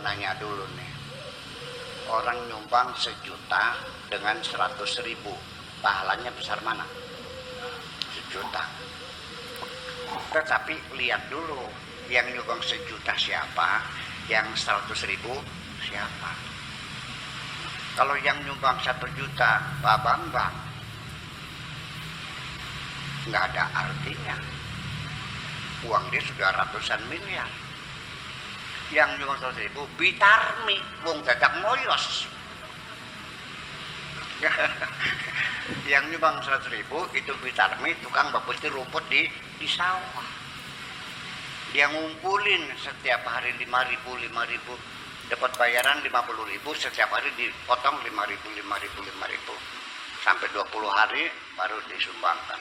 nanya dulu nih, orang nyumbang 1.000.000 dengan 100.000, pahalanya besar mana? 1.000.000. Tetapi lihat dulu, yang nyumbang 1.000.000 siapa, yang 100.000 siapa. Kalau yang nyumbang 1.000.000 Pak Bambang, nggak ada artinya. Uang dia sudah ratusan miliar. Yang nyumbang 100.000 Bitarmi, wong dadak moyos. Yang nyumbang 100.000 itu Bitarmi, tukang babuti rumput di sawah. Dia ngumpulin setiap hari 5.000, dapat bayaran 50.000, setiap hari dipotong 5.000 sampai 20 hari baru disumbangkan.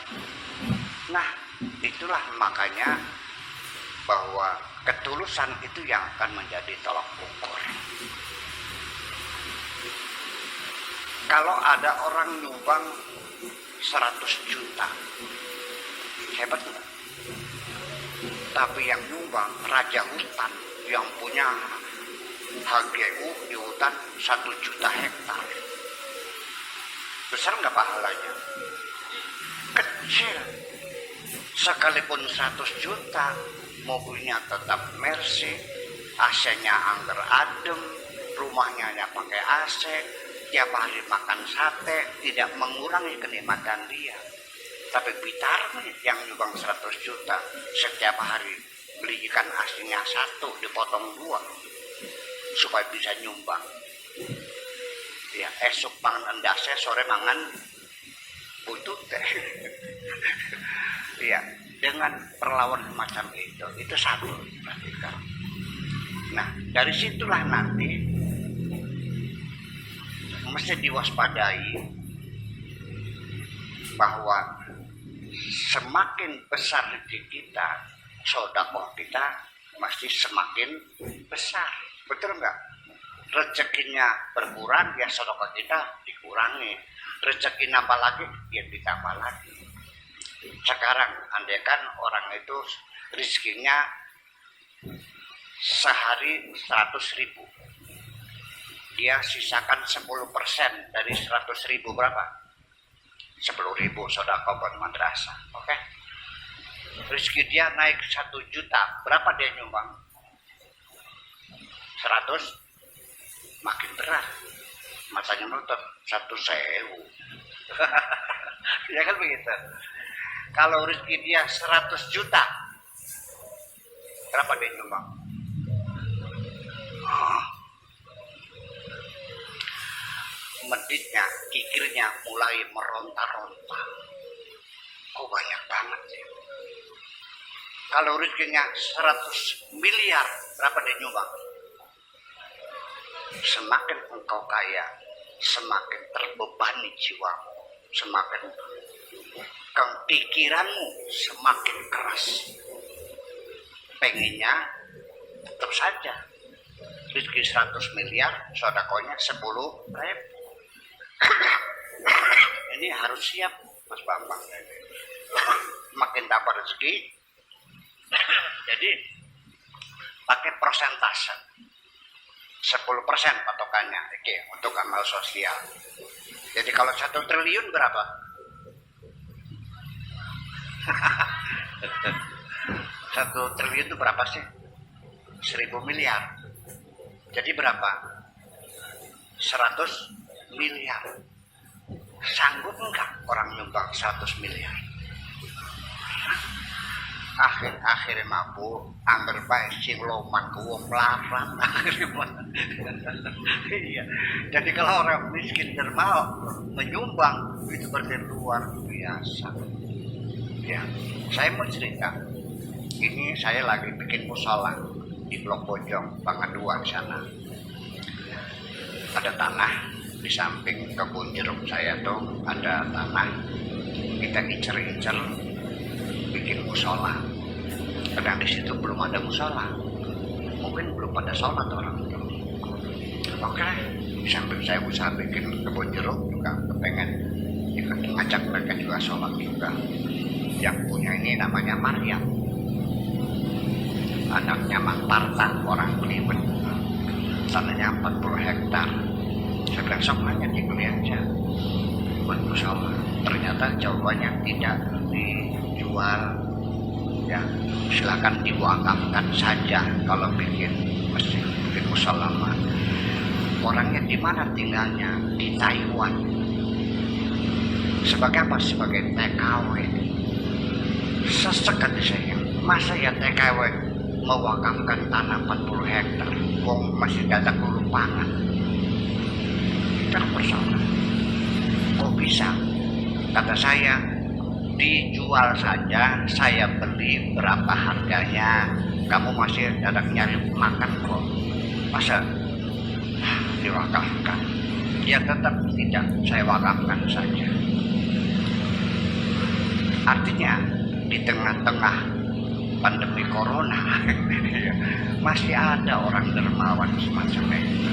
Nah, itulah makanya bahwa ketulusan itu yang akan menjadi tolak ukur. Kalau ada orang nyumbang 100 juta, hebat enggak? Tapi yang nyumbang raja hutan yang punya HGU di hutan 1 juta hektar, besar nggak pahalanya? Kecil. Sekalipun 100 juta, mobilnya tetap Mercy, AC-nya angker adem, rumahnya hanya pakai AC, tiap hari makan sate, tidak mengurangi kenikmatan dia. Tapi Bitarmi yang nyumbang 100 juta, setiap hari beli ikan aslinya 1, dipotong 2 supaya bisa nyumbang. Ya, esok pangan endase, sore mangan butut teh. Ya, dengan perlawanan macam itu satu perhatikan. Nah, dari situlah nanti mesti diwaspadai bahwa semakin besar rezeki kita, sedekah kita mesti semakin besar. Betul enggak? Rezekinya berkurang, ya sedekah kita dikurangi. Rezeki nambah lagi, ya ditambah lagi. Sekarang andaikan orang itu rezekinya sehari 100.000, dia sisakan 10% dari 100.000 berapa? 10.000 sedekah buat madrasah. Oke? Rezeki dia naik 1 juta, berapa dia nyumbang? 100, makin berat. Matanya menutup 1.000. Ya kan begitu. Kalau rezeki dia 100 juta, berapa dia nyumbang? Meditnya, kikirnya mulai meronta-ronta. Kok banyak banget ya? Kalau rezekinya 100 miliar, berapa dia nyumbang? Semakin engkau kaya, semakin terbebani jiwamu, semakin pikiranmu semakin keras. Pengennya tetap saja rezeki 100 miliar, sedekahnya 10.000. Ini harus siap, Mas Bambang. Makin dapat rezeki, jadi pakai persentase 10% patokannya, oke, untuk amal sosial. Jadi kalau 1 triliun berapa? 1 triliun itu berapa sih? 1.000 miliar. Jadi berapa? 100 miliar. Sanggup enggak orang nyumbang 100 miliar? Akhir-akhir mampu angger bae sing loman ku wong melarat. Iya. Jadi kalau orang miskin dermal menyumbang itu berarti luar biasa. Ya, saya mau cerita. Ini saya lagi bikin musola di Blok Bojong, Bangka 2 di sana. Ada tanah di samping kebun jeruk saya tuh, ada tanah. Kita incer-incer bikin musola. Karena di situ belum ada musola, mungkin belum pada sholat orang itu. Oke, di samping saya usaha bikin kebun jeruk juga kepengen ngajak mereka juga sholat juga. Yang punya ini namanya Maryam, anaknya Mang Parta, orang Kliwon. tanahnya 40 hektar. Saya bilang sok nanya dibeli aja buat musola. Ternyata jawabannya tidak dijual, ya silakan diwakafkan saja kalau bikin masjid, bikin musola. Orangnya di mana tinggalnya? Di Taiwan. Sebagai apa? Sebagai TKW. Sesek hati saya, masa ya TKW mewakafkan tanah 40 hektar, wong masih ada kelumpangan. Terpersoal. Kok bisa? Kata saya, dijual saja, saya beli berapa harganya, kamu masih ada nyari makan kok. Masa diwakafkan? Ya tetap tidak, saya wakafkan saja. Artinya di tengah-tengah pandemi corona masih ada orang dermawan semacam itu.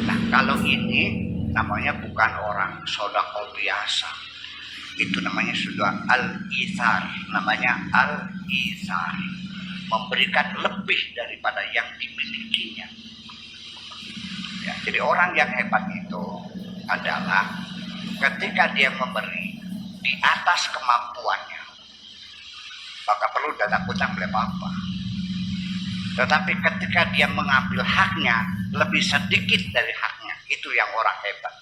Nah kalau ini namanya bukan orang sodako biasa, itu namanya sudah al-ithar, namanya al-ithar, memberikan lebih daripada yang dimilikinya. Ya, jadi orang yang hebat itu adalah ketika dia memberi di atas kemampuannya, maka perlu dana utang beli apa-apa. Tetapi ketika dia mengambil haknya lebih sedikit dari haknya, itu yang orang hebat.